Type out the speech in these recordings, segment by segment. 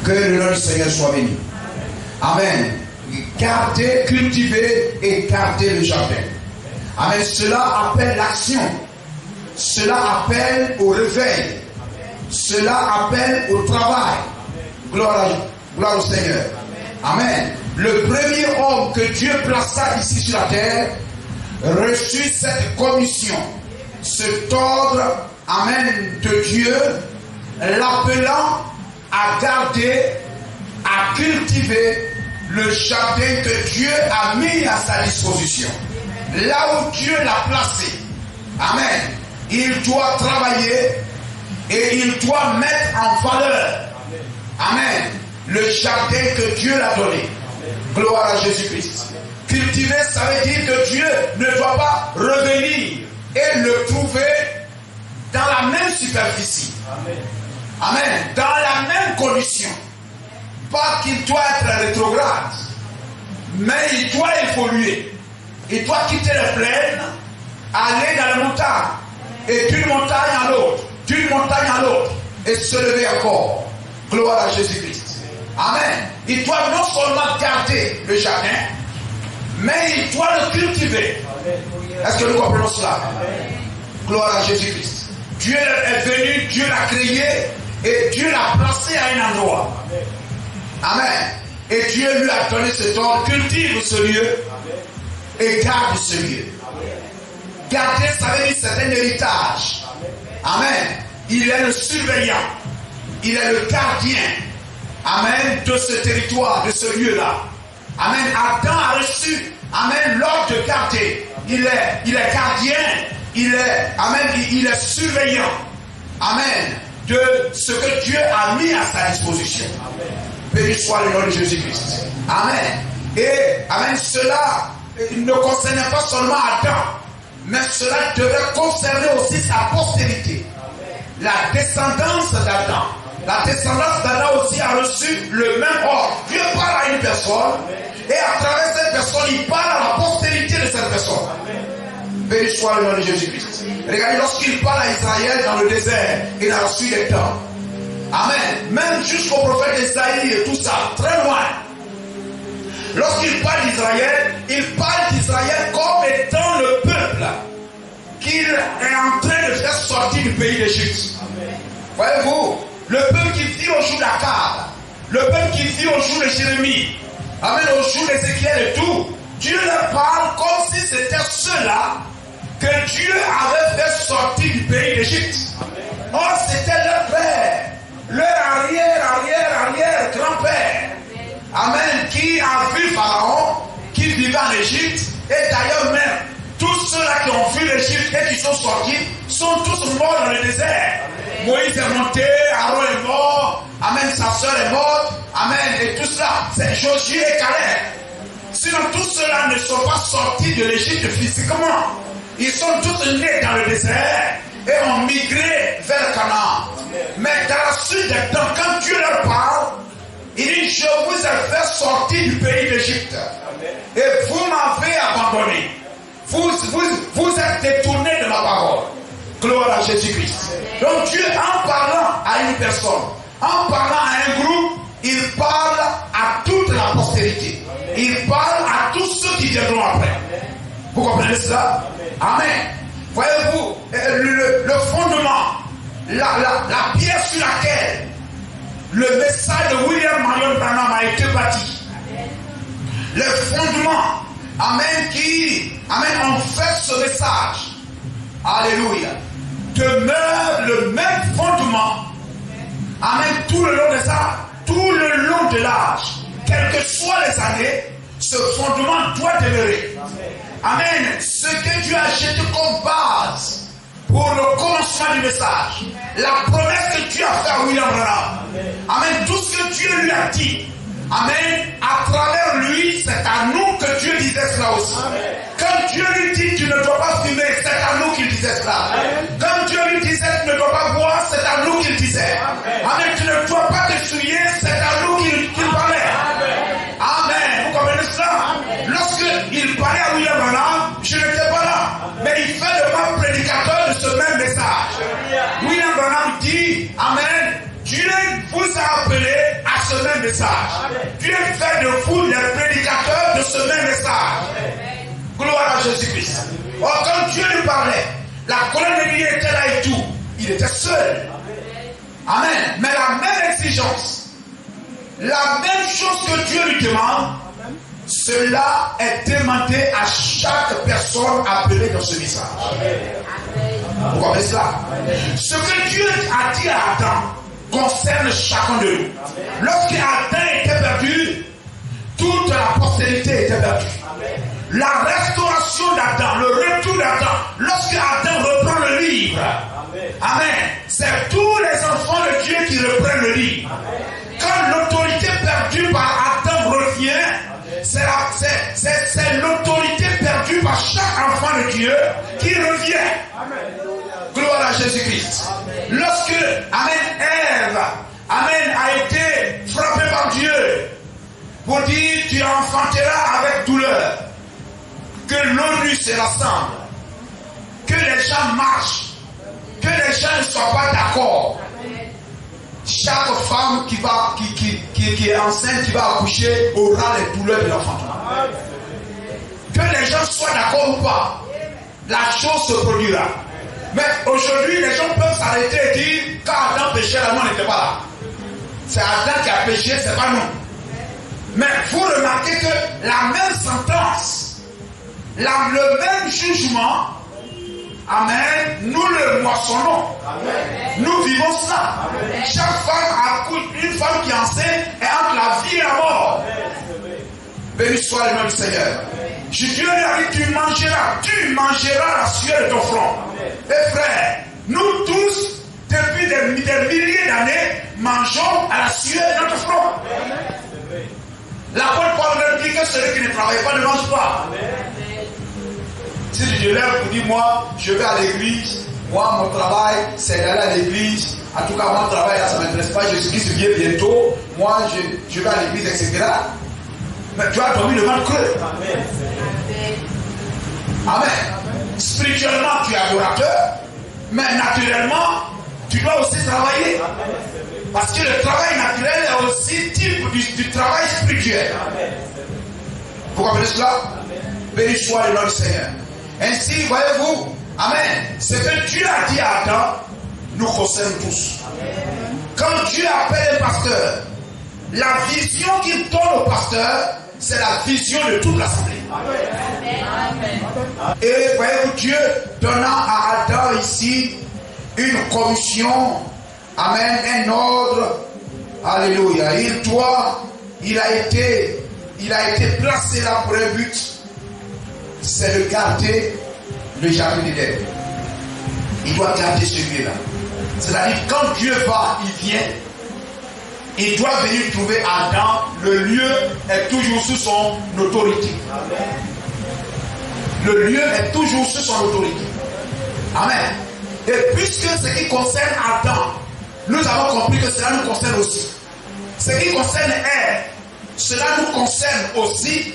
Que le nom du Seigneur soit béni. Amen. Garder, cultiver et garder le jardin. Amen. Cela appelle l'action. Cela appelle au réveil. Cela appelle au travail. Gloire au Seigneur. Amen. Le premier homme que Dieu plaça ici sur la terre reçut cette commission, cet ordre, amen, de Dieu, l'appelant à garder, à cultiver le jardin que Dieu a mis à sa disposition. Là où Dieu l'a placé. Amen. Il doit travailler et il doit mettre en valeur. Amen. Le jardin que Dieu l'a donné. Gloire à Jésus-Christ. Cultiver, ça veut dire que Dieu ne doit pas revenir et le trouver dans la même superficie. Amen. Amen. Dans la même condition. Pas qu'il doit être rétrograde, mais il doit évoluer. Il doit quitter les plaines, aller dans les montagnes, et d'une montagne à l'autre, d'une montagne à l'autre, et se lever encore. Gloire à Jésus-Christ. Amen. Il doit non seulement garder le jardin, mais il doit le cultiver. Est-ce que nous comprenons cela? Gloire à Jésus-Christ. Dieu est venu, Dieu l'a créé, et Dieu l'a placé à un endroit. Amen. Et Dieu lui a donné cet ordre, cultive ce lieu et garde ce lieu. Garder, ça veut dire c'est un héritage. Amen. Il est le surveillant. Il est le gardien. Amen. De ce territoire, de ce lieu-là. Amen. Adam a reçu, amen, l'ordre de garder. Il est gardien. Amen, il est surveillant. Amen. De ce que Dieu a mis à sa disposition. Béni soit le nom de Jésus-Christ. Amen. Et, amen, cela ne concernait pas seulement Adam, mais cela devait concerner aussi sa postérité. La descendance d'Adam. La descendance d'Adam aussi a reçu le même ordre. Dieu parle à une personne, et à travers cette personne, il parle à la postérité de cette personne. Béni soit le nom de Jésus-Christ. Regardez, lorsqu'il parle à Israël dans le désert, il a reçu les temps. Amen. Même jusqu'au prophète Isaïe et tout ça, très loin. Lorsqu'il parle d'Israël, il parle d'Israël comme étant le peuple qu'il est en train de faire sortir du pays d'Égypte. Voyez-vous, le peuple qui vit au jour d'Akab, le peuple qui vit au jour de Jérémie, amen, au jour d'Ézéchiel et tout, Dieu leur parle comme si c'était ceux-là que Dieu avait fait sortir du pays d'Égypte. Or, c'était leur père, leur arrière grand-père. Amen, qui a vu Pharaon, qui vivait en Égypte, et d'ailleurs même, tous ceux-là qui ont vu l'Égypte et qui sont sortis, sont tous morts dans le désert. Moïse est monté, Aaron est mort, amen, sa soeur est morte, amen, et tout cela, c'est Josué et Caleb. Sinon, tous ceux-là ne sont pas sortis de l'Égypte physiquement. Ils sont tous nés dans le désert et ont migré vers Canaan. Mais dans la suite des temps, quand Dieu leur parle, il dit, je vous ai fait sortir du pays d'Égypte. Et vous m'avez abandonné. Vous êtes détournés de ma parole. Gloire à Jésus-Christ. Donc Dieu, en parlant à une personne, en parlant à un groupe, il parle à toute la postérité. Il parle à tous ceux qui viendront après. Vous comprenez cela? Amen. Voyez-vous, le fondement, la pierre sur laquelle le message de William Marion Branham a été bâti. Le fondement, amen, qui, amen, en fait ce message, alléluia, demeure le même fondement, amen, tout le long des âges, tout le long de l'âge, quelles que soient les années, ce fondement doit demeurer. Amen. Ce que Dieu a jeté comme base pour le commencement du message, la promesse que Dieu a faite à William Branham, amen, tout ce que Dieu lui a dit, amen, à travers lui, c'est à nous que Dieu disait cela aussi. Quand Dieu lui dit tu ne dois pas fumer, c'est à nous qu'il disait cela. Quand Dieu lui disait tu ne dois pas boire, c'est à nous qu'il disait. Amen, tu ne dois pas te souiller, c'est à nous qu'il parlait. Amen, vous comprenez cela? Lorsqu'il parlait à William Branham, je n'étais pas là, mais il fait le même prédicateur de ce même message. William Branham dit, amen, Dieu vous a appelé à ce message. Dieu fait de vous les prédicateurs de ce même message. Gloire à Jésus-Christ. Or, quand Dieu lui parlait, la colonne de Dieu était là et tout. Il était seul. Amen. Mais la même exigence, la même chose que Dieu lui demande, cela est demandé à chaque personne appelée dans ce message. Vous comprenez cela? Ce que Dieu a dit à Adam concerne chacun de nous. Lorsque Adam était perdu, toute la postérité était perdue. La restauration d'Adam, le retour d'Adam, lorsque Adam reprend le livre, amen, c'est tous les enfants de Dieu qui reprennent le livre. Quand l'autorité perdue par Adam revient, c'est l'autorité perdue par chaque enfant de Dieu qui revient. Gloire à Jésus-Christ. Lorsque, amen, Ève, amen, a été frappée par Dieu, pour dire, tu enfanteras avec douleur, que l'ONU se rassemble, que les gens marchent, que les gens ne soient pas d'accord. Chaque femme qui est enceinte, qui va accoucher, aura les douleurs de l'enfantement. Que les gens soient d'accord ou pas, la chose se produira. Mais aujourd'hui, les gens peuvent s'arrêter et dire, quand Adam péchait, la mort n'était pas là. C'est Adam qui a péché, c'est pas nous. Mais vous remarquez que la même sentence, le même jugement, amen, nous le moissonnons. Nous vivons cela. Chaque femme accouche, une femme qui est enceinte est entre la vie et la mort. Béni soit le nom du Seigneur. Dieu lui a dit, tu mangeras la sueur de ton front. Et frère, nous tous, depuis des milliers d'années, mangeons à la sueur de notre front. L'apôtre Paul dit que celui qui ne travaille pas ne mange pas. Si je lève pour dire, moi, je vais à l'église, moi, mon travail, c'est d'aller à l'église. En tout cas, mon travail, là, ça ne m'intéresse pas. Jésus-Christ vient bientôt. Moi, je vais à l'église, etc. Mais tu as dormi le ventre creux. Amen. Spirituellement, tu es adorateur. Mais naturellement, tu dois aussi travailler. Parce que le travail naturel est aussi type du travail spirituel. Vous comprenez cela? Béni soit le nom du Seigneur. Ainsi, voyez-vous, amen, ce que Dieu a dit à Adam nous concerne tous. Quand Dieu appelle un pasteur, la vision qu'il donne au pasteur, c'est la vision de toute l'assemblée. Et voyez-vous, Dieu donnant à Adam ici une commission, amen, un ordre, alléluia. Il a été placé là pour un but, c'est de garder le jardin d'Éden. Il doit garder celui-là. C'est-à-dire, quand Dieu va, il vient, il doit venir trouver Adam, le lieu est toujours sous son autorité. Le lieu est toujours sous son autorité. Amen. Et puisque ce qui concerne Adam, nous avons compris que cela nous concerne aussi. Ce qui concerne Ève, cela nous concerne aussi.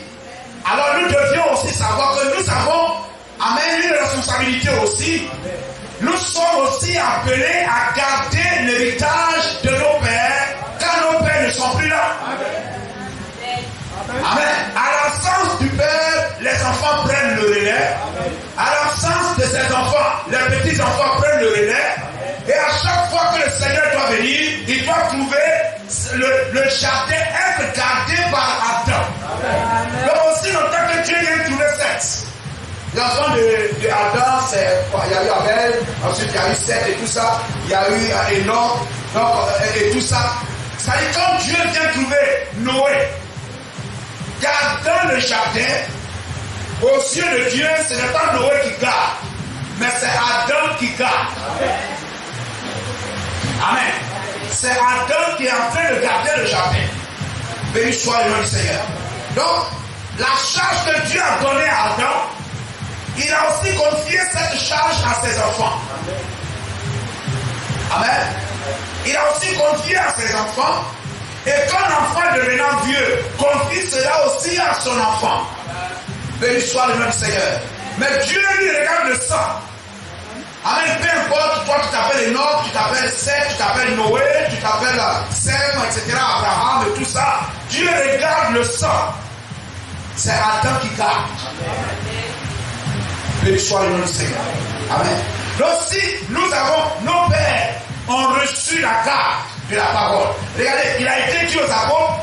Alors nous devions aussi savoir que nous avons, amen, une responsabilité aussi. Nous sommes aussi appelés à garder l'héritage de nos pères quand nos pères ne sont plus là. Amen. À l'absence du père, les enfants prennent le relais. À l'absence de ces enfants, les petits-enfants prennent le relais. Et à chaque fois que le Seigneur doit venir, il doit trouver le jardin être gardé par Adam. Donc aussi longtemps que Dieu vient trouver Seth. L'enfant de Adam, il y a eu Abel, ensuite il y a eu Seth et tout ça, il y a eu Enoch, donc, et tout ça. C'est-à-dire quand Dieu vient trouver Noé, gardant le jardin, aux yeux de Dieu, ce n'est pas Noé qui garde, mais c'est Adam qui garde. Amen. C'est Adam qui est en train de garder le jardin. Béni soit le nom du Seigneur. Donc, la charge que Dieu a donnée à Adam, il a aussi confié cette charge à ses enfants. Amen. Il a aussi confié à ses enfants. Et quand l'enfant devenant vieux, confie cela aussi à son enfant. Béni soit le nom du Seigneur. Mais Dieu lui regarde le sang. Amen. Peu importe, toi tu t'appelles Enoch, tu t'appelles Seth, tu t'appelles Noé, tu t'appelles Sem, etc., Abraham et tout ça, Dieu regarde le sang. C'est Adam qui garde. Béni soit le nom du Seigneur. Amen. Donc si nous avons, nos pères ont reçu la garde de la parole. Regardez, il a été dit aux apôtres,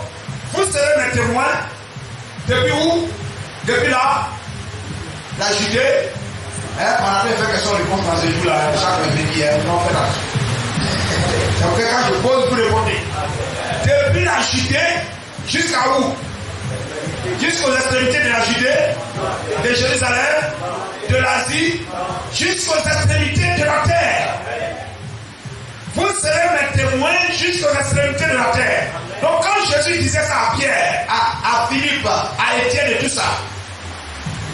vous serez mes témoins. Depuis où? Depuis là, la Judée. Pendant que je fais question de compte dans ce jour-là, chaque vendredi, non, faites attention. Donc quand je pose, vous répondez. Depuis la Judée, jusqu'à où? Jusqu'aux extrémités de la Judée, de Jérusalem, de l'Asie, jusqu'aux extrémités de la terre. Vous serez mes témoins jusqu'aux extrémités de la terre. Donc quand Jésus disait ça à Pierre, à Philippe, à Étienne et tout ça,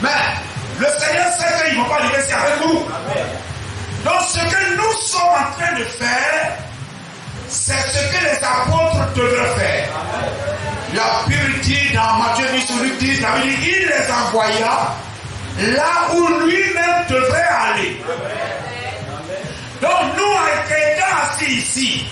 mais le Seigneur sait qu'ils ne vont pas arriver ici avec nous. Donc ce que nous sommes en train de faire, c'est ce que les apôtres devraient faire. La Bible dit dans Matthieu 10 ou Luc 10, la Bible dit, il les envoya là où lui-même devrait aller. Donc nous, étant assis ici,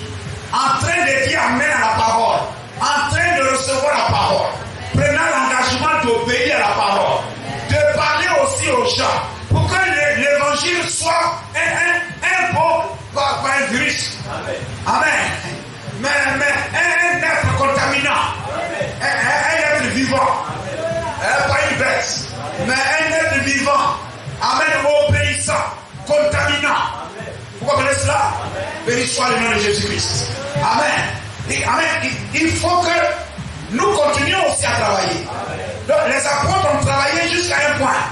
en train de dire amen à la parole, en train de recevoir la parole, prenant l'engagement d'obéir à la parole, de parler aussi aux gens, pour que l'évangile soit un bon virus. Amen. Mais un être contaminant, un être vivant, pas une bête, mais un être vivant, amen, obéissant, contaminant. Vous comprenez cela? Béni soit le nom de Jésus-Christ. Amen. Et, amen. Il faut que nous continuions aussi à travailler. Donc, les apôtres ont travaillé jusqu'à un point.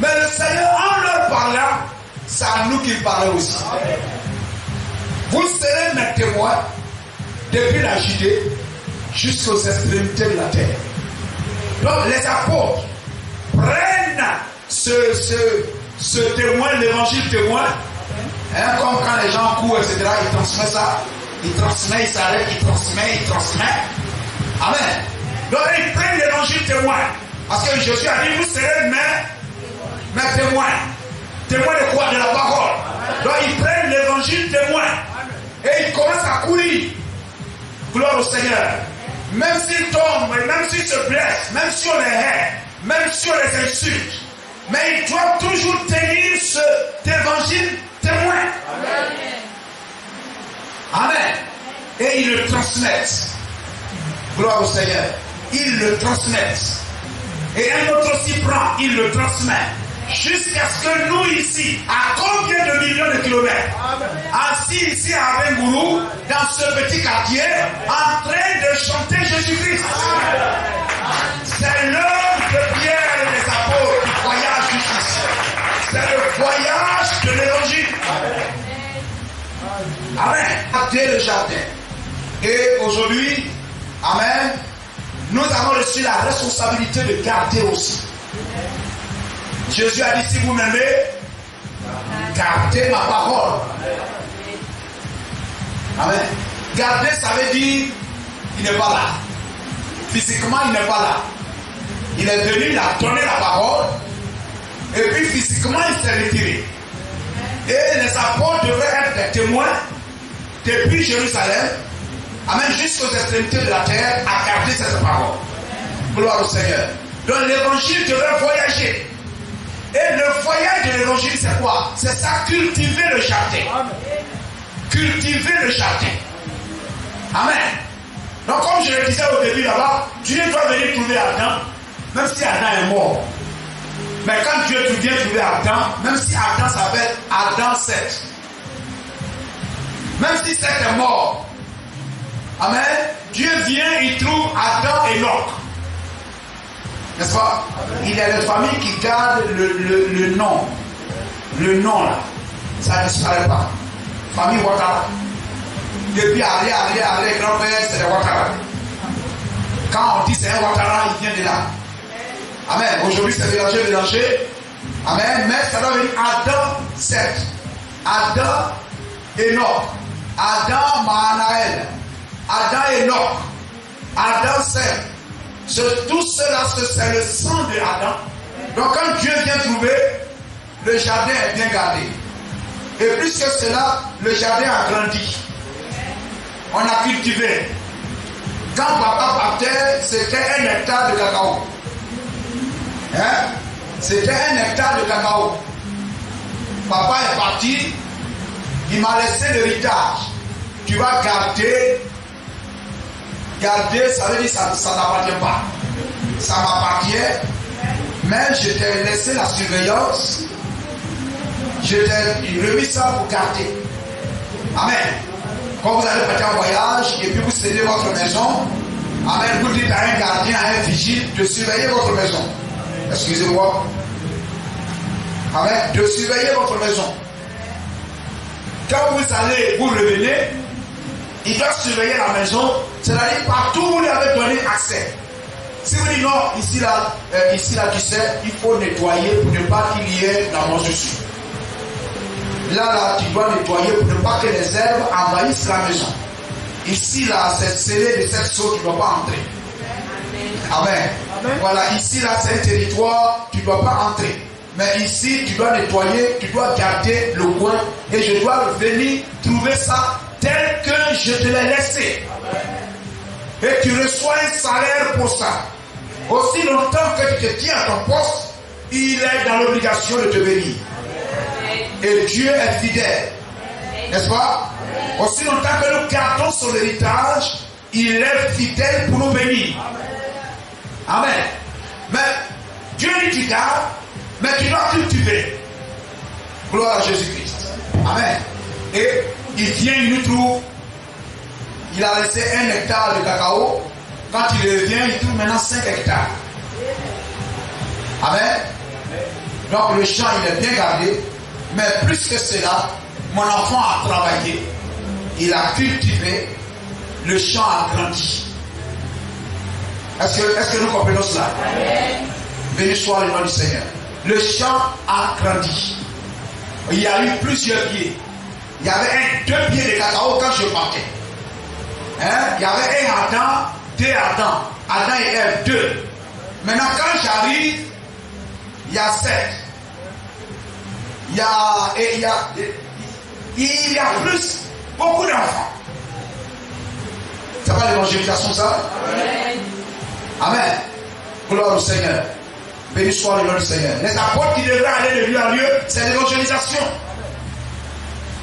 Mais le Seigneur, en leur parlant, c'est à nous qu'il parlait aussi. Vous serez mes témoins depuis la Judée jusqu'aux extrémités de la terre. Donc les apôtres prennent ce témoin, l'évangile témoin, comme quand les gens courent, etc., ils transmettent ça, ils transmettent, ils s'arrêtent, ils transmettent. Amen. Donc ils prennent l'évangile témoin. Parce que Jésus a dit, vous serez mes témoins. Témoins de quoi? De la parole. Donc ils prennent l'évangile témoin. Et ils commencent à courir. Gloire au Seigneur. Même s'ils tombent, même s'ils se blessent, même si on les hait, même si on les insulte, mais ils doivent toujours tenir cet évangile témoin. Amen. Et ils le transmettent. Gloire au Seigneur. Ils le transmettent. Et un autre aussi prend, il le transmet. Jusqu'à ce que nous ici, à combien de millions de kilomètres, assis ici à Abengourou, dans ce petit quartier, en train de chanter Jésus-Christ. C'est l'œuvre de Pierre et des apôtres qui voyagent jusqu'ici. C'est le voyage de l'évangile. Amen. Garder le jardin. Et aujourd'hui, amen, nous avons reçu la responsabilité de garder aussi. Jésus a dit, si vous m'aimez, gardez ma parole. Amen. Garder, ça veut dire, il n'est pas là. Physiquement, il n'est pas là. Il est venu, il a donné la parole, et puis physiquement, il s'est retiré. Et les apôtres devraient être des témoins depuis Jérusalem, amen, jusqu'aux extrémités de la terre, à garder cette parole. Gloire au Seigneur. Donc l'évangile devrait voyager. Et le voyage de l'évangile, c'est quoi? C'est ça, cultiver le jardin. Cultiver le jardin. Amen. Donc comme je le disais au début là-bas, Dieu doit venir trouver Adam, même si Adam est mort. Mais quand Dieu vient trouver Adam, même si Adam s'appelle Adam 7, même si 7 est mort, amen, Dieu vient, il trouve Adam et Enoch. N'est-ce pas? Il y a des familles qui gardent le nom. Le nom là, ça ne disparaît pas. Famille Ouattara. Depuis arrière, grand-père, c'est des Ouattara. Quand on dit c'est un Ouattara, il vient de là. Amen. Aujourd'hui c'est mélangé. Amen. Mais ça doit venir Adam 7. Adam Enoch. Adam Mahanaël. Adam Enoch. Adam 7. Tout cela, c'est le sang de Adam. Donc quand Dieu vient trouver, le jardin est bien gardé. Et plus que cela, le jardin a grandi. On a cultivé. Quand papa partait, c'était 1 hectare de cacao. Hein? C'était 1 hectare de cacao. Papa est parti, il m'a laissé l'héritage. Tu vas garder. Garder, ça veut dire que ça n'appartient pas. Ça m'appartient, mais je t'ai laissé la surveillance. Je t'ai remis ça pour garder. Amen. Quand vous allez partir en voyage et puis vous cédez votre maison, amen, vous dites à un gardien, à un vigile de surveiller votre maison. Excusez-moi. Amen. De surveiller votre maison. Quand vous allez, vous revenez, il doit surveiller la maison, c'est-à-dire partout où vous lui avez donné accès. Si vous dites non, ici là, tu sais, il faut nettoyer pour ne pas qu'il y ait la moisissure. Là, tu dois nettoyer pour ne pas que les herbes envahissent la maison. Ici, là, c'est scellé de cette sorte, tu ne dois pas entrer. Amen. Amen. Voilà, ici, là, c'est un territoire, tu ne dois pas entrer. Mais ici, tu dois nettoyer, tu dois garder le coin et je dois venir trouver ça tel que je te l'ai laissé. Et tu reçois un salaire pour ça. Aussi longtemps que tu te tiens à ton poste, il est dans l'obligation de te bénir. Et Dieu est fidèle. N'est-ce pas? Aussi longtemps que nous gardons son héritage, il est fidèle pour nous bénir. Amen. Mais Dieu dit tu gardes, mais tu dois cultiver. Gloire à Jésus-Christ. Amen. Et il vient, il nous trouve. Il a laissé 1 hectare de cacao. Quand il revient, il trouve maintenant 5 hectares. Amen. Donc le champ, il est bien gardé. Mais plus que cela, mon enfant a travaillé. Il a cultivé. Le champ a grandi. Est-ce que nous comprenons cela? Béni soit le nom du Seigneur. Le champ a grandi. Il y a eu plusieurs pieds. Il y avait 2 pieds de cacao quand je partais. Hein? Il y avait 1 Adam, 2 Adam. Adam et Ève, 2. Maintenant, quand j'arrive, il y a 7. Il y a plus, beaucoup d'enfants. Ça va l'évangélisation, ça? Amen. Amen. Gloire au Seigneur. Béni soit le nom du Seigneur. Les apôtres qui devraient aller de lieu en lieu, c'est l'évangélisation.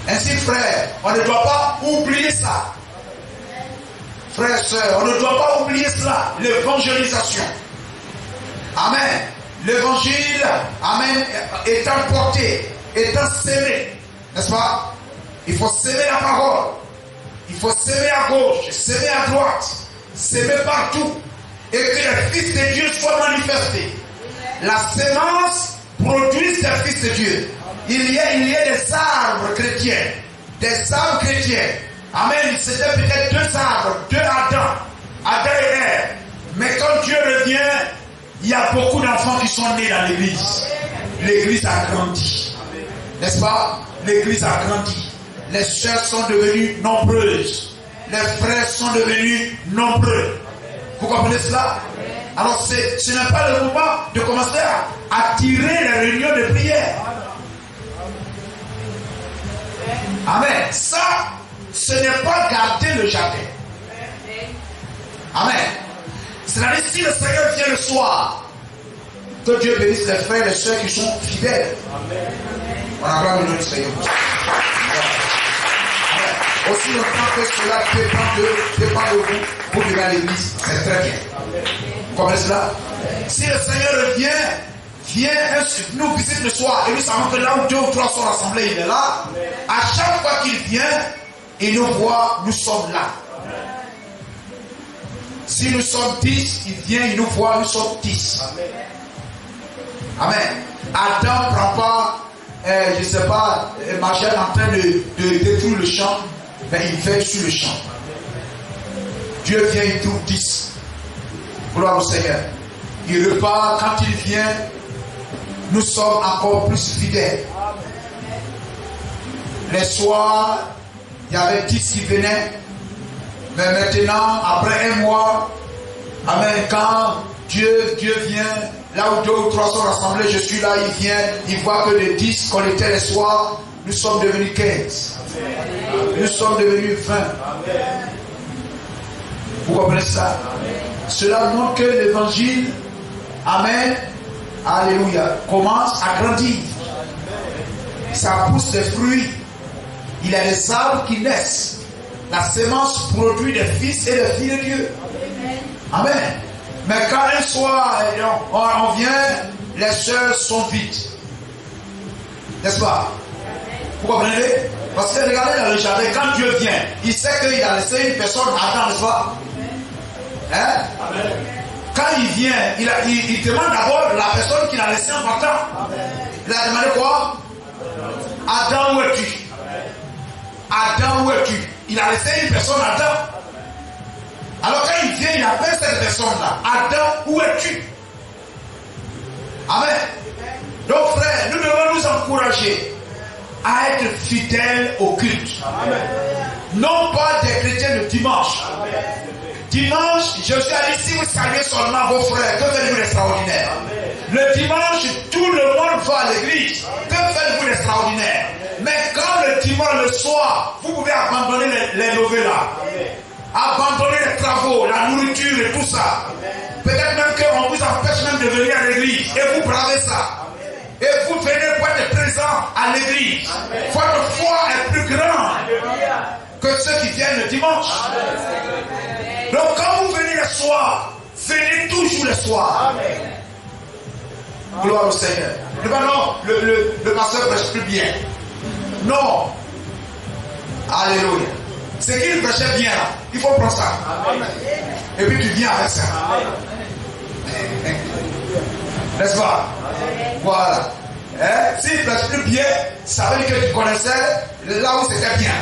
Ainsi, frère, on ne doit pas oublier ça. Frères, sœurs, on ne doit pas oublier cela, l'évangélisation. Amen. L'évangile, amen, étant porté, étant sémé, n'est-ce pas? Il faut s'aimer la parole. Il faut s'aimer à gauche, s'aimer à droite, s'aimer partout. Et que les fils de Dieu soient manifestés. La sémence produit des fils de Dieu. Il y a des arbres chrétiens. Des arbres chrétiens. Amen. C'était peut-être 2 arbres, 2 Adam et Ève. Mais quand Dieu revient, il y a beaucoup d'enfants qui sont nés dans l'église. L'église a grandi. N'est-ce pas? L'église a grandi. Les sœurs sont devenues nombreuses. Les frères sont devenus nombreux. Vous comprenez cela? Alors ce n'est pas le moment de commencer à attirer les réunions de prière. Amen. Ça, ce n'est pas garder le jardin. Amen. C'est-à-dire si le Seigneur vient le soir, que Dieu bénisse les frères et les sœurs qui sont fidèles. Amen. On acclame le nom du Seigneur. Aussi longtemps que cela dépend de vous, vous vivez à l'église, c'est très bien. Vous comprenez cela? Si le Seigneur vient nous visite le soir, et nous savons que là où 2 ou 3 sont rassemblés, il est là. À chaque fois qu'il vient, il nous voit, nous sommes là. Si nous sommes 10, il vient, il nous voit, nous sommes 10. Amen. Adam ne prend pas, je ne sais pas, Marcel en train de détruire le champ, mais il veille sur le champ. Dieu vient, il trouve 10. Gloire au Seigneur. Il repart, quand il vient, nous sommes encore plus fidèles. Les soirs, il y avait 10 qui venaient. Mais maintenant, après 1 mois, amen, quand Dieu vient, là où 2 ou 3 sont rassemblés, je suis là, il vient, il voit que les 10 qu'on était les soirs, nous sommes devenus 15. Nous sommes devenus 20. Vous comprenez ça? Cela montre que l'évangile, amen, alléluia, commence à grandir. Ça pousse des fruits. Il y a des arbres qui naissent. La semence produit des fils et des filles de Dieu. Amen. Mais quand un soir on vient, les sœurs sont vides. N'est-ce pas? Vous comprenez? Parce que regardez dans le jardin, quand Dieu vient, il sait qu'il a laissé une personne à Adam, n'est-ce pas? Hein? Quand il vient, il demande d'abord la personne qu'il a laissée en partant. Il a demandé quoi? Adam, où es-tu? Adam, où es-tu? Il a laissé une personne à Adam. Alors quand il vient, il appelle cette personne-là. Adam, où es-tu? Amen. Donc frère, nous devons nous encourager à être fidèles au culte. Amen. Non pas des chrétiens de dimanche. Amen. Dimanche, je suis allé, si vous saluez seulement vos frères, que faites-vous d'extraordinaire? Le dimanche, tout le monde va à l'église. Que faites-vous d'extraordinaire? Mais quand le dimanche, le soir, vous pouvez abandonner les novellas, abandonner les travaux, la nourriture et tout ça. Peut-être même qu'on vous empêche même de venir à l'église et vous bravez ça. Et vous venez pour être présent à l'église. Votre foi est plus grande que ceux qui viennent le dimanche. Donc quand vous venez le soir, venez toujours le soir. Gloire au Seigneur. Non, le pasteur prêche plus bien. Non. Alléluia. Ce qu'il prêchait bien là, il faut prendre ça. Amen. Et puis tu viens avec ça. N'est-ce pas? Voilà. S'il prêche plus bien, ça veut dire que tu connaissais là où c'était bien.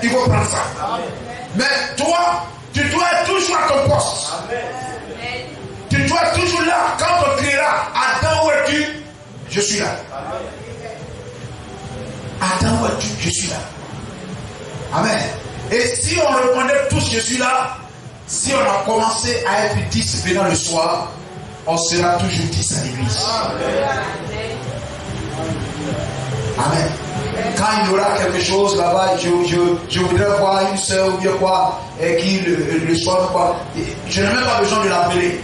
Il faut prendre ça. Mais toi, tu dois être toujours à ton poste. Tu dois être toujours là. Quand on criera, Adam, où es-tu? Je suis là. Adam, où es-tu? Je suis là. Amen. Et si on répondait tous, je suis là, si on a commencé à être 10 venant le soir, on sera toujours 10 à l'église. Amen. Quand il y aura quelque chose là-bas, je voudrais voir une soeur ou bien quoi, et qui le soir, quoi, je n'ai même pas besoin de l'appeler.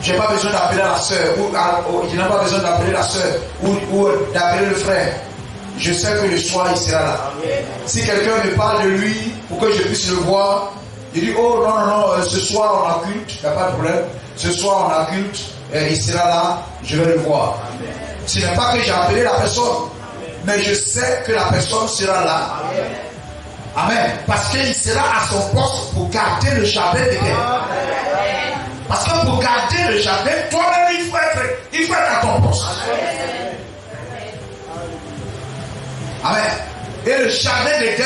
Je n'ai pas besoin d'appeler la soeur, je n'ai pas besoin d'appeler la soeur, ou d'appeler le frère. Je sais que le soir il sera là. Si quelqu'un me parle de lui pour que je puisse le voir, il dit oh non, ce soir on a culte, il n'y a pas de problème. Ce soir on a culte, il sera là, je vais le voir. Ce n'est pas que j'ai appelé la personne, mais je sais que la personne sera là. Amen. Parce qu'il sera à son poste pour garder le jardin de Dieu. Parce que pour garder le jardin, toi-même il faut être à ton poste. Amen. Et le jardin d'Éden,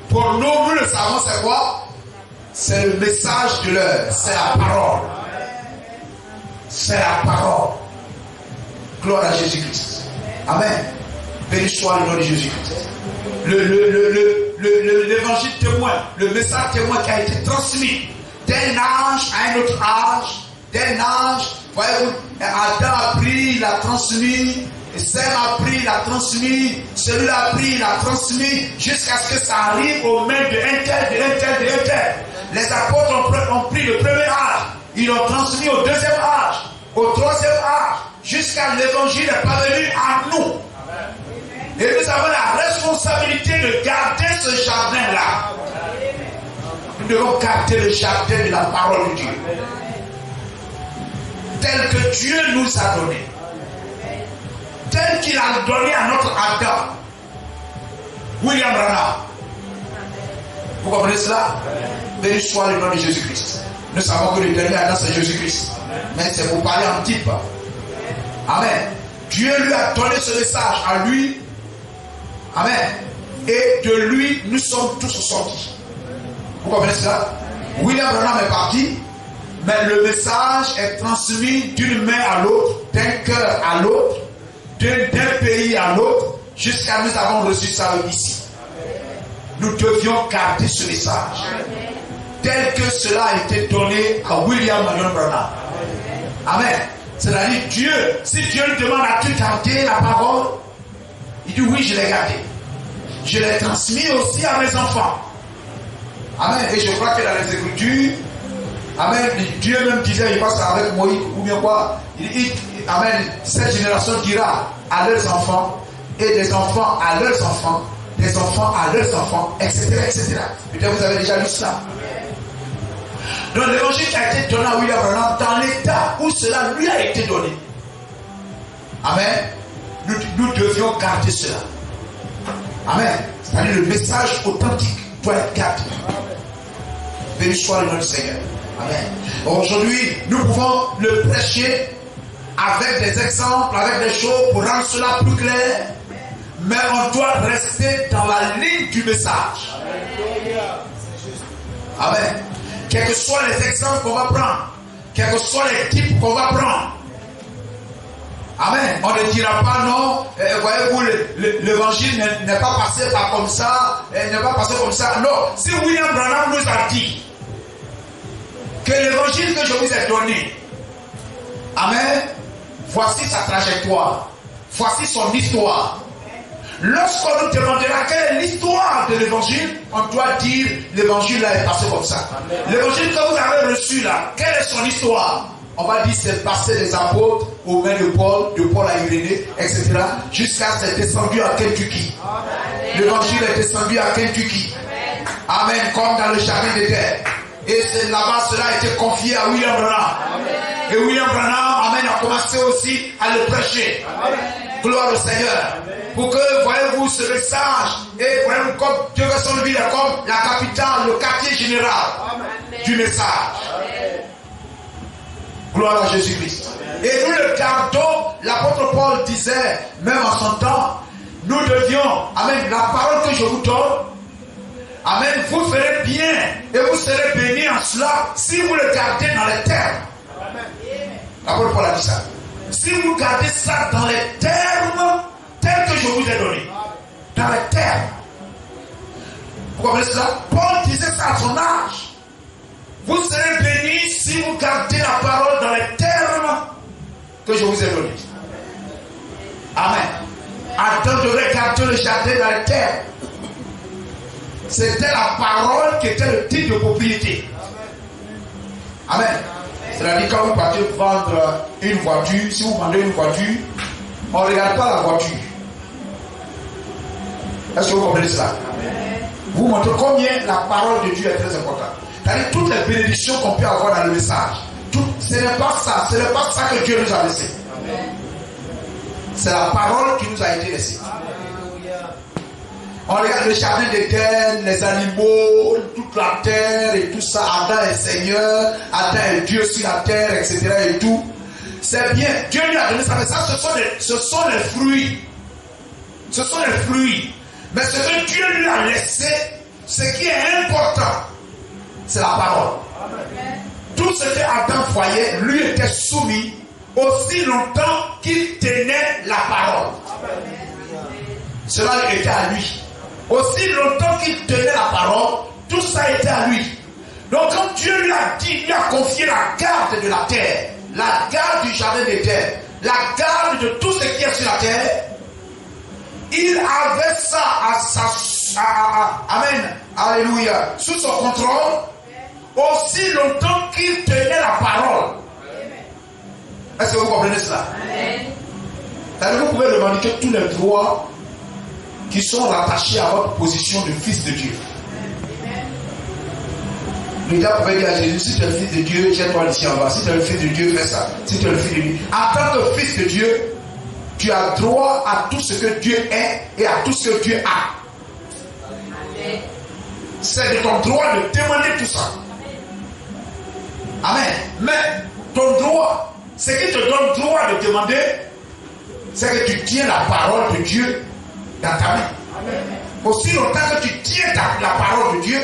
pour nous le savons, c'est quoi? C'est le message de l'heure. C'est la parole. C'est la parole. Gloire à Jésus-Christ. Amen. Béni soit le nom de Jésus-Christ. L'évangile témoin, le message témoin qui a été transmis d'un âge à un autre âge, d'un âge, voyez-vous, Adam a pris, il a transmis. Sem a pris, il a transmis, celui-là a pris, il a transmis, jusqu'à ce que ça arrive aux mains d'un tel. Les apôtres ont pris le premier âge, ils l'ont transmis au deuxième âge, au troisième âge, jusqu'à l'évangile est parvenu à nous. Et nous avons la responsabilité de garder ce jardin-là. Nous devons garder le jardin de la parole de Dieu, tel que Dieu nous a donné. Tel qu'il a donné à notre Adam, William Branham. Vous comprenez cela? Béni soit le nom de Jésus-Christ. Nous savons que le dernier Adam c'est Jésus-Christ. Mais c'est pour parler en type. Amen. Dieu lui a donné ce message à lui. Amen. Et de lui, nous sommes tous sortis. Vous comprenez cela? William Branham est parti, mais le message est transmis d'une main à l'autre, d'un cœur à l'autre, d'un pays à l'autre, jusqu'à nous avons reçu ça ici. Nous devions garder ce message tel que cela a été donné à William Marion Branham. Amen. C'est-à-dire Dieu, si Dieu lui demande as-tu gardé la parole, il dit oui, je l'ai gardé. Je l'ai transmis aussi à mes enfants. Amen. Et je crois que dans les Écritures, amen, Dieu même disait, il passe avec Moïse, ou bien quoi, amen, cette génération dira à leurs enfants, et des enfants à leurs enfants, des enfants à leurs enfants, etc., etc. Peut-être vous avez déjà lu cela. Donc l'évangile qui a été donné à William Branham dans l'état où cela lui a été donné. Amen. Nous devions garder cela. Amen. C'est-à-dire le message authentique doit être gardé. Béni soit le nom du Seigneur. Amen. Aujourd'hui, nous pouvons le prêcher avec des exemples, avec des choses pour rendre cela plus clair. Mais on doit rester dans la ligne du message. Amen. Quels que soient les exemples qu'on va prendre, quels que soient les types qu'on va prendre. Amen. On ne dira pas non, voyez-vous, l'évangile n'est pas passé par comme ça, n'est pas passé comme ça. Non, si William Branham nous a dit que l'évangile que je vous ai donné, amen, voici sa trajectoire, voici son histoire. Lorsqu'on nous demandera quelle est l'histoire de l'évangile, on doit dire l'évangile là est passé comme ça. L'évangile que vous avez reçu là, quelle est son histoire? On va dire c'est passé des apôtres aux mains de Paul à Irénée, etc. Jusqu'à c'est descendu à Kentucky. L'évangile est descendu à Kentucky. Amen, comme dans le jardin d'Éden. Et c'est là-bas, cela a été confié à William Branham. Et William Branham, amen, a commencé aussi à le prêcher. Gloire au Seigneur. Pour que, voyez-vous, ce message, et voyez-vous, comme Dieu veut son ville, comme la capitale, le quartier général du message. Gloire à Jésus-Christ. Et nous le gardons, l'apôtre Paul disait, même en son temps, nous devions, amen, la parole que je vous donne, amen, vous ferez bien et vous serez bénis en cela si vous le gardez dans les termes. L'apôtre Paul a dit ça. Si vous gardez ça dans les termes tels que je vous ai donnés, dans les termes. Vous comprenez cela? Paul disait ça à son âge. Vous serez bénis si vous gardez la parole dans les termes que je vous ai donnés. Amen. Adam devait garder le jardin dans les termes. C'était la parole qui était le titre de propriété. Amen. C'est-à-dire quand vous partez vendre une voiture, si vous vendez une voiture, on ne regarde pas la voiture. Est-ce que vous comprenez cela? Vous montrez combien la parole de Dieu est très importante. C'est-à-dire toutes les bénédictions qu'on peut avoir dans le message. Ce n'est pas ça. Ce n'est pas ça que Dieu nous a laissé. C'est la parole qui nous a été laissée. On regarde le jardin d'Éden, les animaux, toute la terre et tout ça. Adam est Seigneur, Adam est Dieu sur la terre, etc. et tout. C'est bien. Dieu lui a donné ça. Mais ça, ce sont les fruits. Ce sont les fruits. Mais ce que Dieu lui a laissé, ce qui est important, c'est la parole. Tout ce que Adam voyait, lui était soumis aussi longtemps qu'il tenait la parole. Cela était à lui. Aussi longtemps qu'il tenait la parole, tout ça était à lui. Donc quand Dieu lui a dit, il lui a confié la garde de la terre, la garde du jardin d'Éden, la garde de tout ce qui est sur la terre, il avait ça amen, alléluia, sous son contrôle, aussi longtemps qu'il tenait la parole. Est-ce que vous comprenez cela? Amen. Vous pouvez revendiquer tous les droits qui sont rattachés à votre position de fils de Dieu. Le gars pouvait dire à Jésus, si tu es le fils de Dieu, jette-toi ici en bas. Si tu es le fils de Dieu, fais ça. Si tu es le fils de Dieu. En tant que fils de Dieu, tu as droit à tout ce que Dieu est et à tout ce que Dieu a. C'est de ton droit de demander tout ça. Amen. Mais ton droit, ce qui te donne droit de demander, c'est que tu tiens la parole de Dieu dans ta main. Aussi longtemps que tu tiens la parole de Dieu,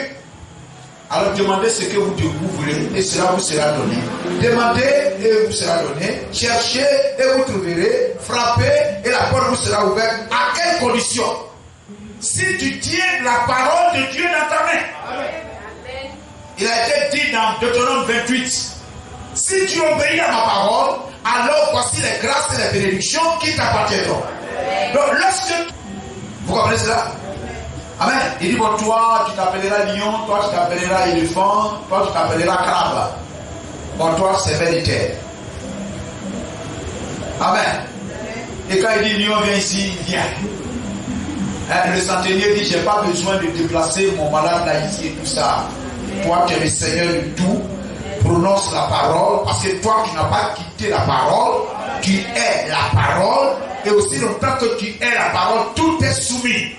alors demandez ce que vous voulez et cela vous sera donné. Demandez et vous sera donné. Cherchez et vous trouverez. Frappez et la porte vous sera ouverte. À quelles conditions? Si tu tiens la parole de Dieu dans ta main. Amen. Il a été dit dans Deutéronome 28. Si tu obéis à ma parole, alors voici les grâces et les bénédictions qui t'appartiendront. Donc lorsque vous comprenez cela? Amen. Il dit, bon, toi, tu t'appelleras lion, toi, tu t'appelleras éléphant, toi, tu t'appelleras crabe. Bon, toi, c'est véritable. Amen. Et quand il dit lion, viens ici, viens. Hein, le centenier dit, j'ai pas besoin de déplacer mon malade là, ici et tout ça. Toi, tu es le Seigneur de tout. Prononce la parole, parce que toi, tu n'as pas quitté la parole. Tu es la parole. Et aussi longtemps que tu es la parole, tout est soumis.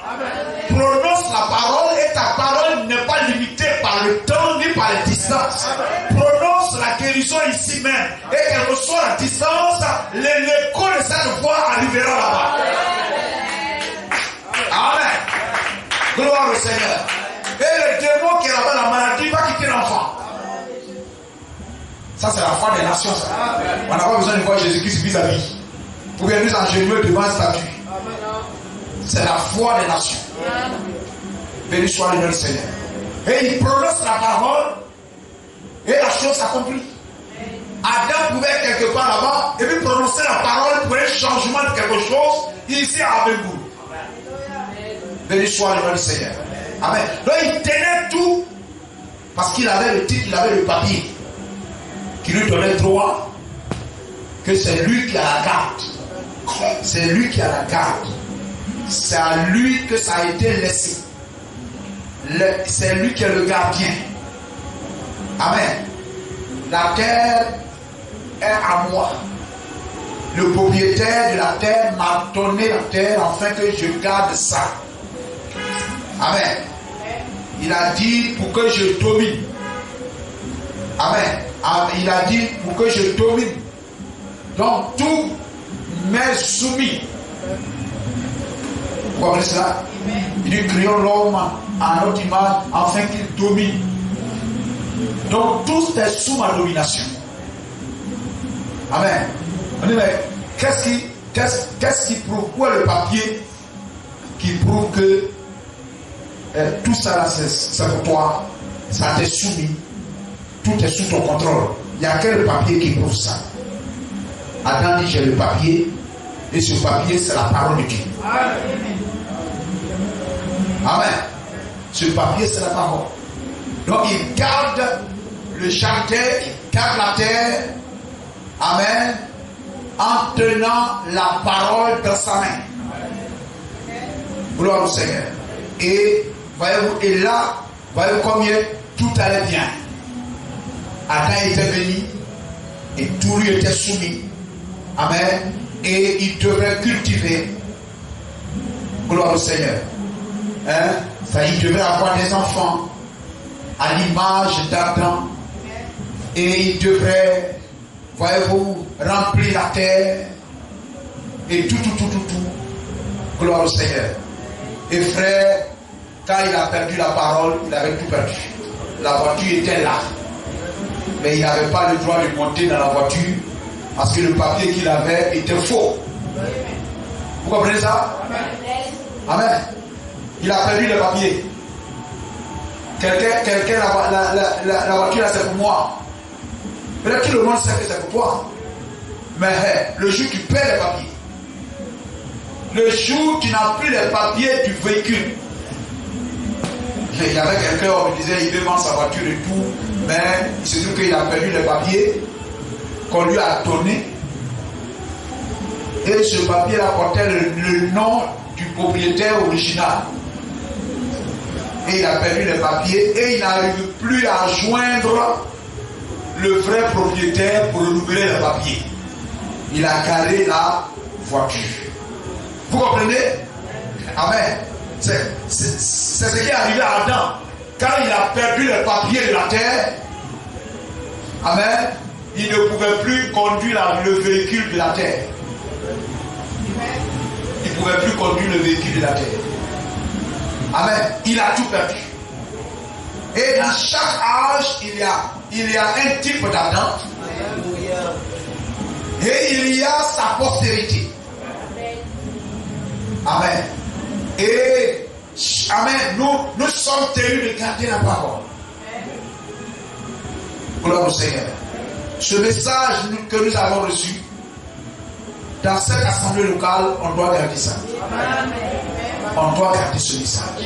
Prononce la parole et ta parole n'est pas limitée par le temps ni par les distances. Prononce la guérison ici même. Et quelle que soit la distance, l'écho de cette voix arrivera là-bas. Amen. Gloire au Seigneur. Et le démon qui a la maladie va quitter l'enfant. Ça, c'est la foi des nations. Ça. On n'a pas besoin de voir Jésus-Christ vis-à-vis. Ou bien nous engenouiller devant un statut. C'est la foi des nations. Béni soit le nom du Seigneur. Et il prononce la parole et la chose s'accomplit. Adam pouvait être quelque part là-bas et puis prononcer la parole pour un changement de quelque chose ici à Abelbourg. Béni soit le nom du Seigneur. Amen. Donc il tenait tout parce qu'il avait le titre, il avait le papier qui lui donnait droit que c'est lui qui a la garde. C'est lui qui a la garde. C'est à lui que ça a été laissé. C'est lui qui est le gardien. Amen. La terre est à moi. Le propriétaire de la terre m'a donné la terre afin que je garde ça. Amen. Il a dit pour que je domine. Amen. Il a dit pour que je domine. Donc tout m'est soumis. Vous comprenez cela? Il dit créons l'homme à notre image afin qu'il domine. Donc tout est sous ma domination. Amen. On dit mais qu'est-ce qui prouve? Où est le papier qui prouve que tout ça là c'est pour toi? Ça t'est soumis. Tout est sous ton contrôle. Il y a quel papier qui prouve ça? Adam dit j'ai le papier. Et ce papier c'est la parole de Dieu. Amen. Ce papier c'est la parole. Donc il garde le jardin, il garde la terre. Amen. En tenant la parole dans sa main. Gloire au Seigneur. Et voyez-vous, et là, voyez-vous combien tout allait bien. Adam était béni et tout lui était soumis. Amen. Et il devrait cultiver. Gloire au Seigneur. Hein? Ça, il devrait avoir des enfants à l'image d'Adam. Et il devrait, voyez-vous, remplir la terre. Et tout. Gloire au Seigneur. Et frère, quand il a perdu la parole, il avait tout perdu. La voiture était là. Mais il n'avait pas le droit de monter dans la voiture parce que le papier qu'il avait était faux. Vous comprenez ça? Amen. Il a perdu le papier. Quelqu'un, la voiture là c'est pour moi. Peut-être que le monde sait que c'est pour toi. Mais le jour où tu perds les papiers, le jour où tu n'as plus les papiers du véhicule, il y avait quelqu'un qui me disait il veut vendre sa voiture et tout, mais il se trouve qu'il a perdu les papiers qu'on lui a donné. Et ce papier-là portait le nom du propriétaire original. Et il a perdu les papiers et il n'arrive plus à joindre le vrai propriétaire pour renouveler les papiers. Il a garé la voiture. Vous comprenez? Amen. C'est ce qui est arrivé à Adam. Quand il a perdu les papiers de la terre, amen, il ne pouvait plus conduire le véhicule de la terre. Il ne pouvait plus conduire le véhicule de la terre. Amen. Il a tout perdu. Et dans chaque âge, il y a un type d'Adam. Et il y a sa postérité. Amen. Et amen, nous sommes tenus de garder la parole. Gloire au Seigneur. Ce message que nous avons reçu, dans cette assemblée locale, on doit garder ça. On doit garder ce message.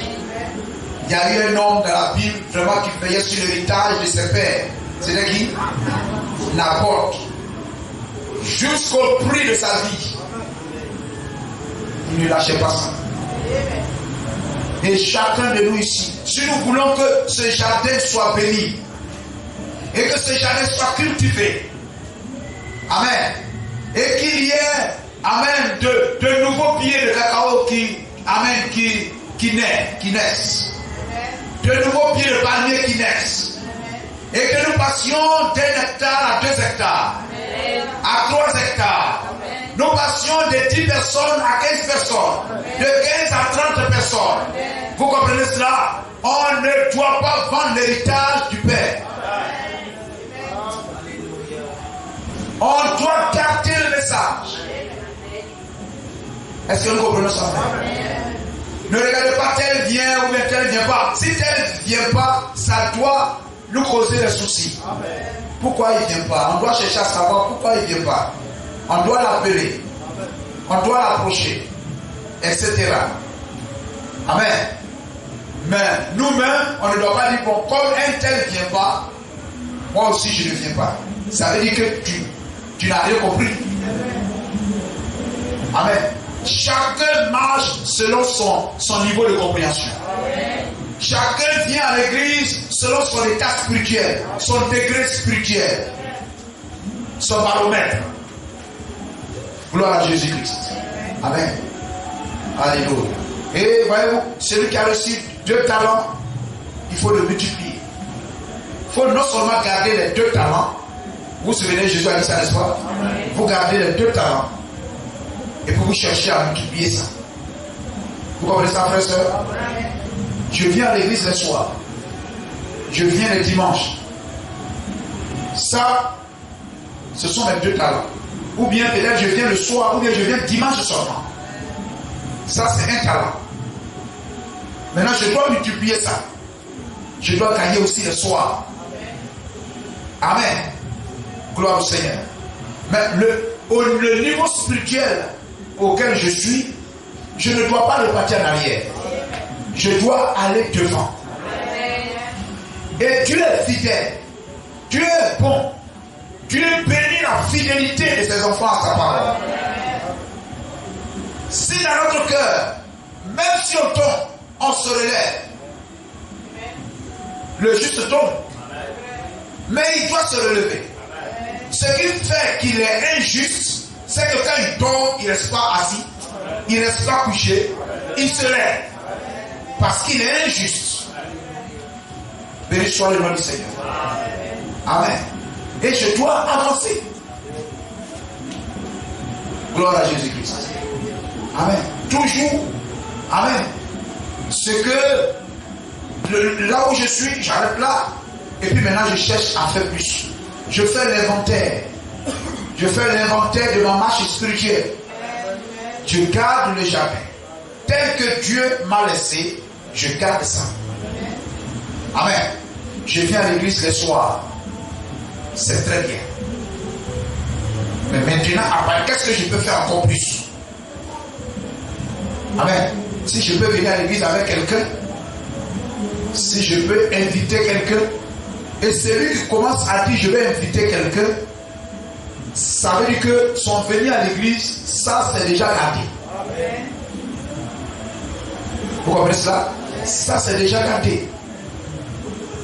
Il y a eu un homme dans la Bible vraiment qui veillait sur l'héritage de ses pères. C'était qui? Naboth. Jusqu'au prix de sa vie. Il ne lâchait pas ça. Et chacun de nous ici, si nous voulons que ce jardin soit béni et que ce jardin soit cultivé, amen, et qu'il y ait, amen, de nouveaux pieds de cacao qui naissent, de nouveaux pieds de palmier qui naissent, et que nous passions d'1 hectare à 2 hectares, à 3 hectares. Nous passions de 10 personnes à 15 personnes, de 15 à 30 personnes. Vous comprenez cela? On ne doit pas vendre l'héritage du Père. On doit garder le message. Est-ce que nous comprenons ça? Ne regardez pas tel vient ou bien tel ne vient pas. Si tel ne vient pas, ça doit nous causer des soucis. Pourquoi il ne vient pas? On doit chercher à savoir pourquoi il ne vient pas. On doit l'appeler, on doit l'approcher, etc. Amen. Mais nous-mêmes, on ne doit pas dire, bon, comme un tel ne vient pas, moi aussi je ne viens pas. Ça veut dire que tu n'as rien compris. Amen. Chacun marche selon son niveau de compréhension. Chacun vient à l'église selon son état spirituel, son degré spirituel, son baromètre. Gloire à Jésus-Christ. Amen. Alléluia. Et voyez-vous, celui qui a reçu 2 talents, il faut le multiplier. Il faut non seulement garder les 2 talents. Vous vous souvenez, Jésus a dit ça, n'est-ce pas? Vous gardez les 2 talents. Et puis vous cherchez à multiplier ça. Vous comprenez ça, frère et soeur? Je viens à l'église le soir. Je viens le dimanche. Ça, ce sont mes 2 talents. Ou bien peut-être je viens le soir, ou bien je viens dimanche seulement. Ça, c'est un talent. Maintenant, je dois multiplier ça. Je dois gagner aussi le soir. Amen. Gloire au Seigneur. Mais le niveau spirituel auquel je suis, je ne dois pas le partir en arrière. Je dois aller devant. Et Dieu est fidèle. Dieu est bon. Dieu bénit la fidélité de ses enfants à sa parole. Si dans notre cœur, même si on tombe, on se relève. Le juste tombe. Mais il doit se relever. Ce qui fait qu'il est injuste, c'est que quand il tombe, il ne reste pas assis, il ne reste pas couché, il se lève. Parce qu'il est injuste. Béni soit le nom du Seigneur. Amen. Et je dois avancer. Gloire à Jésus-Christ. Amen. Toujours. Amen. C'est que là où je suis, j'arrête là. Et puis maintenant, je cherche à faire plus. Je fais l'inventaire. Je fais l'inventaire de ma marche spirituelle. Je garde le jardin. Tel que Dieu m'a laissé, je garde ça. Amen. Je viens à l'église le soir. C'est très bien. Mais maintenant, après, qu'est-ce que je peux faire encore plus? Amen. Si je peux venir à l'église avec quelqu'un, si je peux inviter quelqu'un, et celui qui commence à dire je vais inviter quelqu'un, ça veut dire que son venir à l'église, ça c'est déjà gardé. Vous comprenez cela? Ça c'est déjà gardé.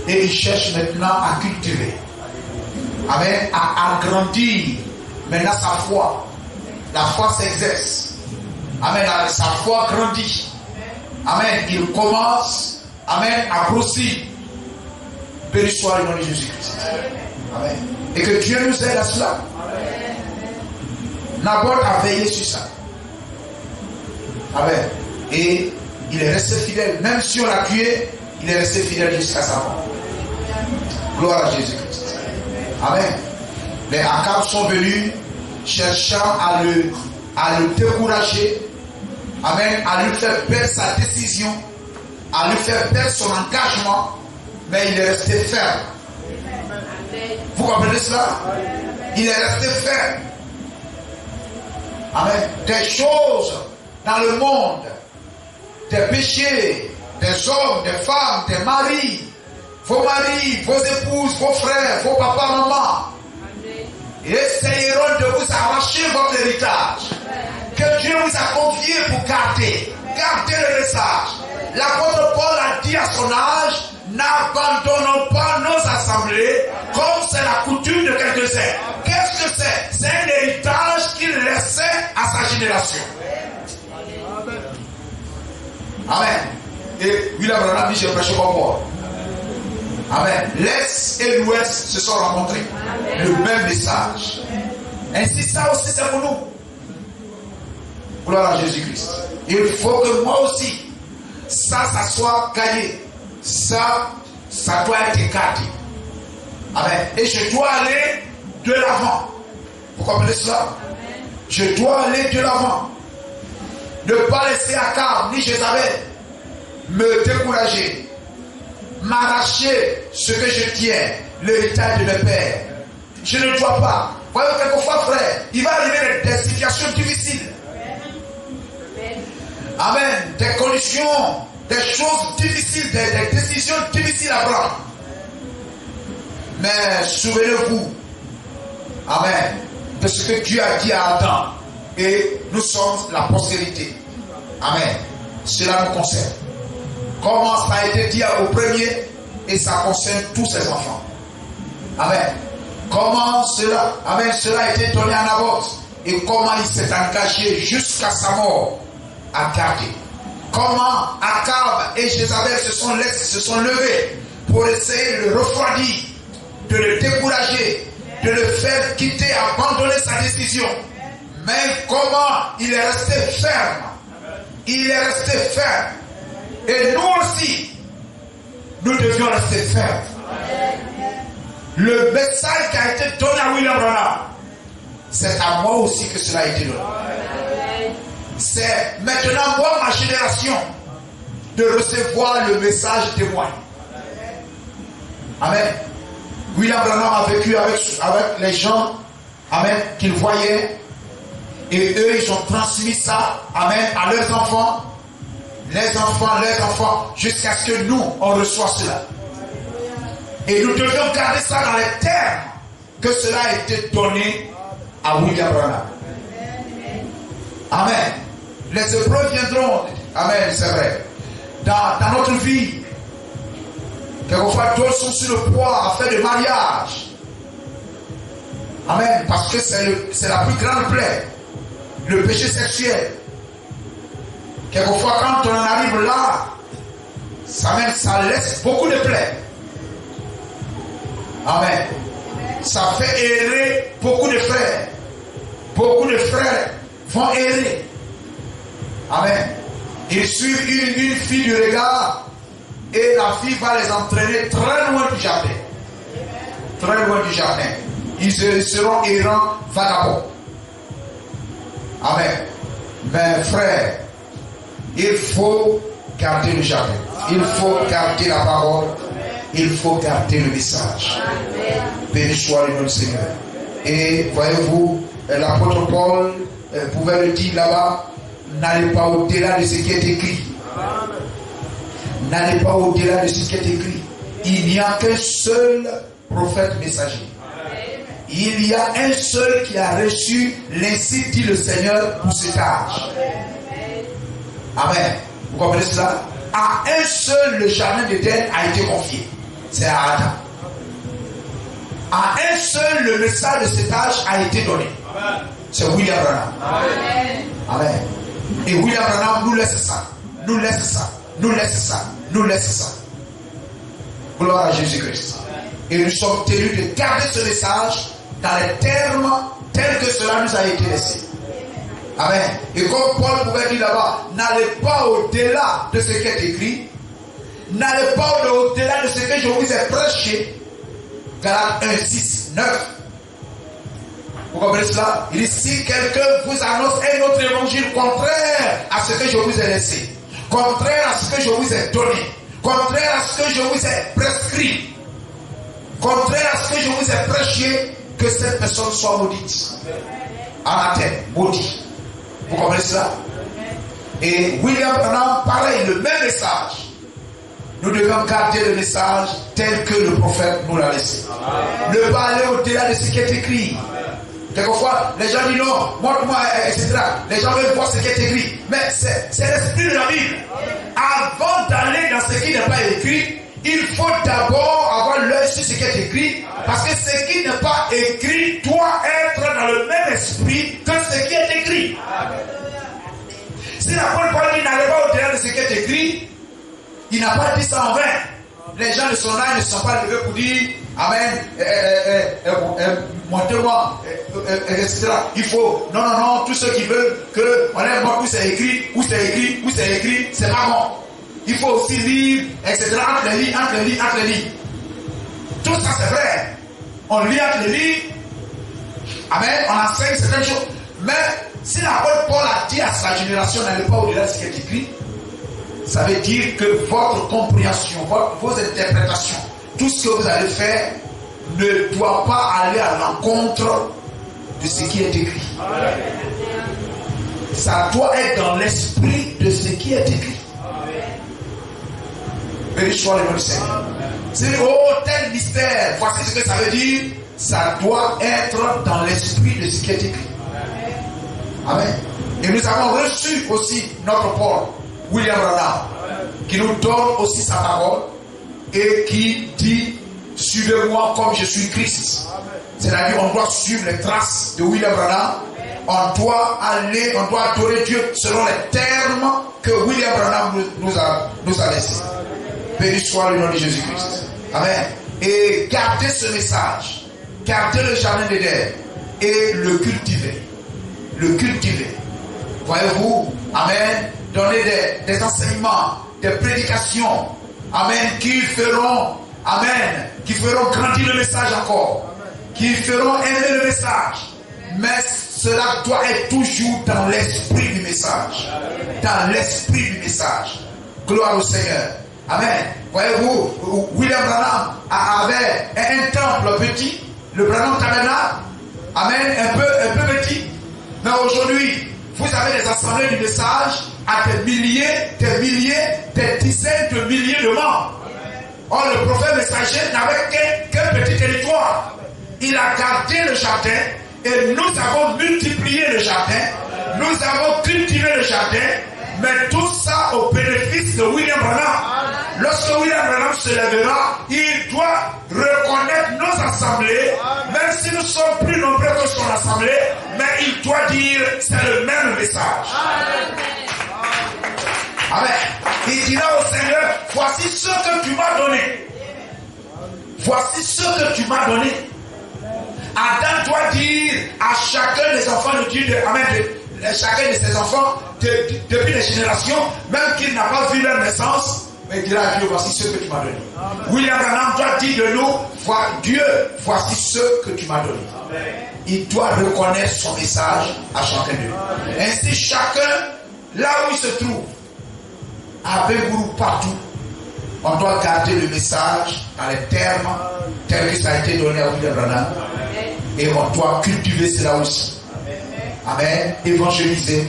Et il cherche maintenant à cultiver. Amen. À agrandir maintenant sa foi. La foi s'exerce. Amen. Sa foi grandit. Amen. Il commence, amen, à grossir. Béni soit le nom de Jésus-Christ. Amen. Et que Dieu nous aide à cela. Naboth a veillé sur ça. Amen. Et il est resté fidèle. Même si on l'a tué, il est resté fidèle jusqu'à sa mort. Gloire à Jésus-Christ. Amen. Les Akab sont venus cherchant à le décourager. Amen. À lui faire perdre sa décision. À lui faire perdre son engagement. Mais il est resté ferme. Vous comprenez cela? Il est resté ferme. Amen. Des choses dans le monde, des péchés, des hommes, des femmes, des maris, vos épouses, vos frères, vos papas, mamans, essayeront de vous arracher votre héritage que Dieu vous a confié pour garder. Gardez le message. L'apôtre Paul a dit à son âge, n'abandonnons pas nos assemblées comme c'est la coutume de quelques-uns. Qu'est-ce que c'est? C'est un héritage qu'il laissait à sa génération. Amen. Et William Branham dit, je prêche comme moi. Amen. L'Est et l'Ouest se sont rencontrés. Le même message. Ainsi, ça aussi, c'est pour nous. Gloire à Jésus-Christ. Il faut que moi aussi, ça soit gagné. Ça doit être gardé. Amen. Et je dois aller de l'avant. Vous comprenez cela? Je dois aller de l'avant. Ne pas laisser Akab ni Jézabel me décourager, m'arracher ce que je tiens, l'héritage de mes pères. Je ne dois pas. Voyez, quelquefois, frère, il va arriver des situations difficiles. Amen. Des conditions, des choses difficiles, des décisions difficiles à prendre. Mais souvenez-vous, amen, de ce que Dieu a dit à Adam. Et nous sommes la postérité. Amen. Cela nous concerne. Comment ça a été dit au premier, et ça concerne tous ses enfants. Amen. Comment cela, amen, cela a été donné à Naboth. Et comment il s'est engagé jusqu'à sa mort à garder. Comment Akab et Jézabel se sont levés pour essayer de le refroidir, de le décourager, de le faire quitter, abandonner sa décision. Mais comment il est resté ferme. Il est resté ferme. Et nous aussi, nous devions rester fermes. Le message qui a été donné à William Branham, c'est à moi aussi que cela a été donné. C'est maintenant moi, ma génération, de recevoir le message témoin. Amen. William Branham a vécu avec les gens, amen, qu'il voyait. Et eux, ils ont transmis ça, amen, à leurs enfants. Les enfants, jusqu'à ce que nous, on reçoive cela. Et nous devions garder ça dans les termes que cela a été donné à William Branham. Amen. Les épreuves viendront. Amen, c'est vrai. Dans notre vie, quelquefois, d'autres sont sur le poids à faire de mariage. Amen. Parce que c'est la plus grande plaie. Le péché sexuel. Quelquefois, quand on en arrive là, ça laisse beaucoup de plaies. Amen. Ça fait errer beaucoup de frères. Beaucoup de frères vont errer. Amen. Ils suivent une fille du regard et la fille va les entraîner très loin du jardin. Très loin du jardin. Ils seront errants, vagabonds. Amen. Mais frère, il faut garder le jardin. Il faut garder la parole. Il faut garder le message. Béni soit le nom du Seigneur. Et voyez-vous, l'apôtre Paul pouvait le dire là-bas, n'allez pas au-delà de ce qui est écrit. N'allez pas au-delà de ce qui est écrit. Il n'y a qu'un seul prophète messager. Il y a un seul qui a reçu l'ainsi dit le Seigneur pour cet âge. Amen. Vous comprenez cela? À un seul le jardin d'Éden a été confié. C'est à Adam. À un seul le message de cet âge a été donné. C'est William Branham. Amen. Amen. Et William Branham nous laisse ça. Nous laisse ça. Nous laisse ça. Nous laisse ça. Gloire à Jésus-Christ. Et nous sommes tenus de garder ce message dans les termes tels que cela nous a été laissé. Amen. Et comme Paul pouvait dire là-bas, n'allez pas au-delà de ce qui est écrit. N'allez pas au-delà de ce que je vous ai prêché. Galates 1, 6, 9. Vous comprenez cela? Il dit, si quelqu'un vous annonce un autre évangile contraire à ce que je vous ai laissé, contraire à ce que je vous ai donné, contraire à ce que je vous ai prescrit, contraire à ce que je vous ai prêché, que cette personne soit maudite. Anathème, maudit. Vous comprenez cela? Et William Branham, pareil, le même message. nous devons garder le message tel que le prophète nous l'a laissé. Ne pas aller au-delà de ce qui est écrit. Quelquefois, les gens disent non, montre-moi, etc. Les gens veulent voir ce qui est écrit. Mais c'est l'esprit de la Bible. Avant d'aller dans ce qui n'est pas écrit, il faut d'abord avoir l'œil sur ce qui est écrit. Parce que ce qui n'est pas écrit doit être dans le même esprit que ce qui est écrit. Si l'apôtre Paul dit n'allez pas au-delà de ce qui est écrit, il n'a pas dit ça en vain. Les gens de son âge ne sont pas levés pour dire Amen, montez-moi, etc. Il faut, non, tous ceux qui veulent que on aime où c'est écrit, c'est pas bon. Il faut aussi lire, etc. Entre les lignes. Tout ça c'est vrai. On lit entre les lignes. Amen, on enseigne certaines choses. Mais si l'apôtre Paul a dit à sa génération n'allez pas au-delà de ce qui est écrit, ça veut dire que votre compréhension, vos interprétations, tout ce que vous allez faire ne doit pas aller à l'encontre de ce qui est écrit. Ça doit être dans l'esprit de ce qui est écrit. Béni soit le nom du Seigneur. C'est tel mystère. Voici ce que ça veut dire. Ça doit être dans l'esprit de ce qui est écrit. Amen. Et nous avons reçu aussi notre Paul, William Branham, qui nous donne aussi sa parole et qui dit suivez-moi comme je suis Christ. C'est-à-dire on doit suivre les traces de William Branham. On doit adorer Dieu selon les termes que William Branham nous a laissés. Béni soit le nom de Jésus-Christ. Amen. Et gardez ce message. Gardez le jardin d'Éden et le cultiver. Voyez-vous, amen, donner des enseignements, des prédications, amen, qui feront grandir le message encore, qui feront aimer le message. Mais cela doit être toujours dans l'esprit du message. Dans l'esprit du message. Gloire au Seigneur. Amen. Voyez-vous, William Branham avait un temple petit, le Branham Tabernacle, amen, un peu petit. Mais aujourd'hui, vous avez des assemblées du message à des milliers, des dizaines de milliers de membres. Or, le prophète messager n'avait qu'un petit territoire. Il a gardé le jardin et nous avons multiplié le jardin. Nous avons cultivé le jardin. Mais tout ça au bénéfice de William Branham. Lorsque William Branham se lèvera, il doit reconnaître nos assemblées, même si nous sommes plus nombreux que son assemblée, mais il doit dire c'est le même message. Amen. Il dira au Seigneur, voici ce que tu m'as donné. Voici ce que tu m'as donné. Adam doit dire à chacun des enfants de Dieu, chacun de ses enfants, depuis les générations, même qu'il n'a pas vu leur naissance, mais il dira à Dieu, voici ce que tu m'as donné. William Branham doit dire de nous, Dieu, voici ce que tu m'as donné. Il doit reconnaître son message à chacun d'eux. Ainsi, chacun, là où il se trouve, avec Gourou partout, on doit garder le message dans les termes tels que ça a été donné à William Branham. Et on doit cultiver cela aussi. Amen. Évangéliser.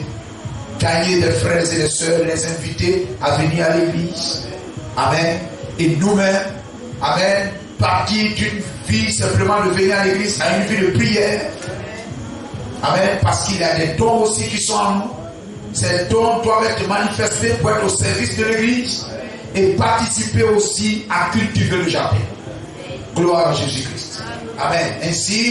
Gagner des frères et des sœurs, les inviter à venir à l'église. Amen. Et nous-mêmes, amen, partir d'une vie simplement de venir à l'église à une vie de prière. Amen. Parce qu'il y a des dons aussi qui sont en nous. Ces dons doivent être manifestés pour être au service de l'église et participer aussi à cultiver le jardin. Gloire à Jésus-Christ. Amen. Ainsi,